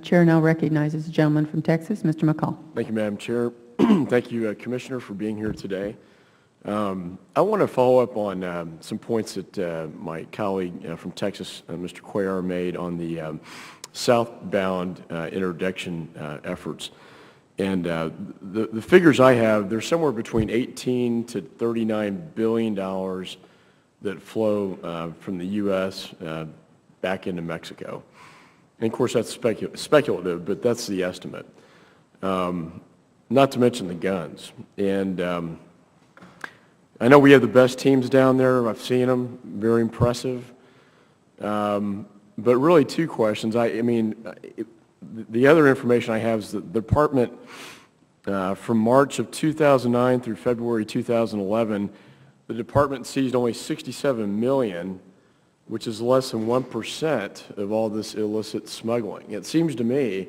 Chair now recognizes the gentleman from Texas, Mr. McCaul. Thank you, Madam Chair. Thank you, Commissioner, for being here today. I want to follow up on some points that my colleague from Texas, Mr. Cuellar, made on the southbound interdiction efforts. And the figures I have, they're somewhere between $18 to $39 billion that flow from the U.S. Back into Mexico. And of course, that's speculative, but that's the estimate. Not to mention the guns. And I know we have the best teams down there. I've seen them. Very impressive. But really, two questions. The other information I have is that the department, from March of 2009 through February 2011, the department seized only $67 million, which is less than 1% of all this illicit smuggling. It seems to me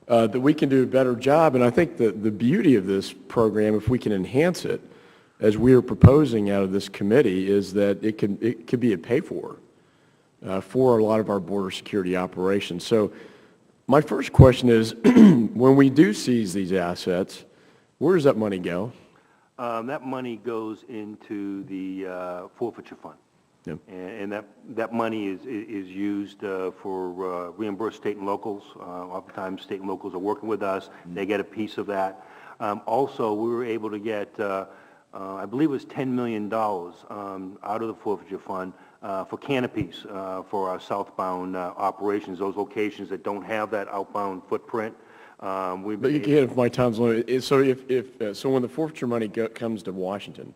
that we can do a better job, and I think that the beauty of this program, if we can enhance it, as we are proposing out of this committee, is that it could be a pay-for for a lot of our border security operations. So my first question is, when we do seize these assets, where does that money go? That money goes into the forfeiture fund. Yep. And that money is used for reimbursed state and locals. Oftentimes state and locals are working with us. They get a piece of that. Also, we were able to get, I believe it was $10 million out of the forfeiture fund for canopies for our southbound operations, those locations that don't have that outbound footprint. But again, if my time's limited, so so when the forfeiture money comes to Washington,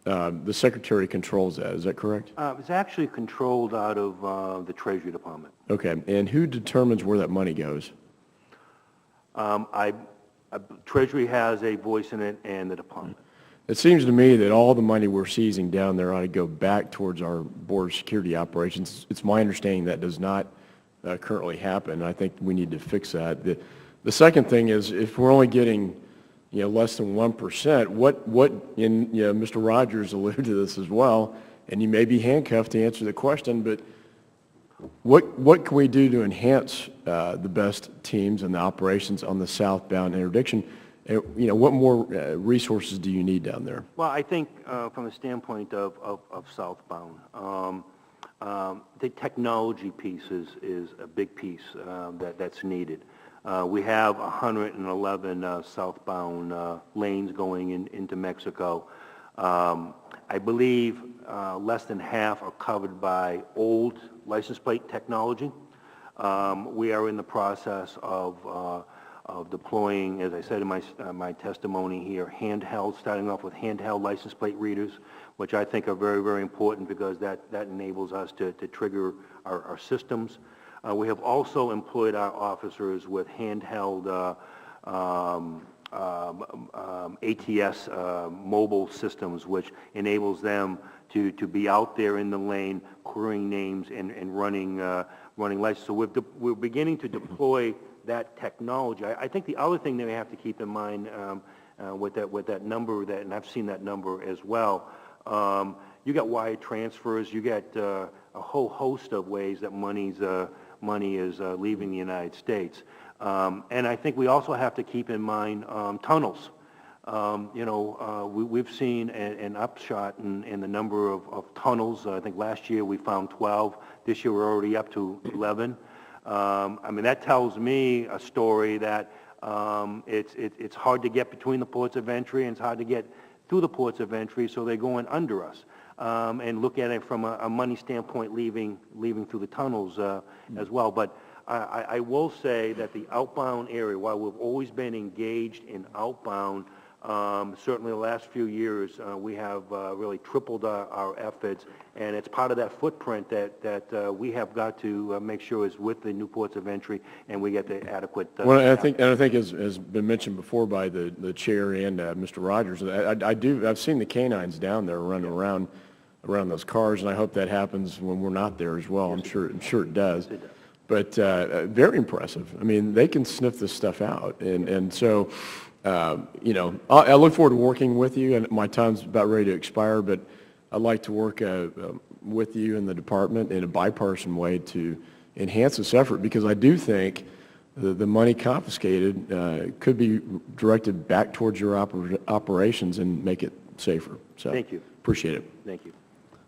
the Secretary controls that. Is that correct? It's actually controlled out of the Treasury Department. Okay. And who determines where that money goes? Treasury has a voice in it, and the department. It seems to me that all the money we're seizing down there ought to go back towards our border security operations. It's my understanding that does not currently happen. I think we need to fix that. The second thing is, if we're only getting less than 1%, Mr. Rogers alluded to this as well, and you may be handcuffed to answer the question, but what can we do to enhance the best teams and the operations on the southbound interdiction? What more resources do you need down there? Well, I think from the standpoint of southbound, the technology piece is a big piece that's needed. We have 111 southbound lanes going into Mexico. I believe less than half are covered by old license plate technology. We are in the process of deploying, as I said in my testimony here, starting off with handheld license plate readers, which I think are very, very important because that enables us to trigger our systems. We have also employed our officers with handheld ATS mobile systems, which enables them to be out there in the lane, querying names and running licenses. So we're beginning to deploy that technology. I think the other thing that we have to keep in mind with that number, and I've seen that number as well, you got wire transfers, you get a whole host of ways that money is leaving the United States. And I think we also have to keep in mind tunnels. We've seen an upshot in the number of tunnels. I think last year we found 12. This year we're already up to 11. That tells me a story that it's hard to get between the ports of entry and it's hard to get through the ports of entry, so they're going under us. And look at it from a money standpoint, leaving through the tunnels as well. But I will say that the outbound area, while we've always been engaged in outbound, certainly the last few years we have really tripled our efforts, and it's part of that footprint that we have got to make sure is with the new ports of entry, and we get the adequate. Well, I think as has been mentioned before by the chair and Mr. Rogers, I've seen the canines down there running around those cars, and I hope that happens when we're not there as well. I'm sure it does. It does. But very impressive. They can sniff this stuff out, and so. I look forward to working with you, and my time's about ready to expire, but I'd like to work with you and the department in a bipartisan way to enhance this effort, because I do think the money confiscated could be directed back towards your operations and make it safer. So Thank you. appreciate it. Thank you.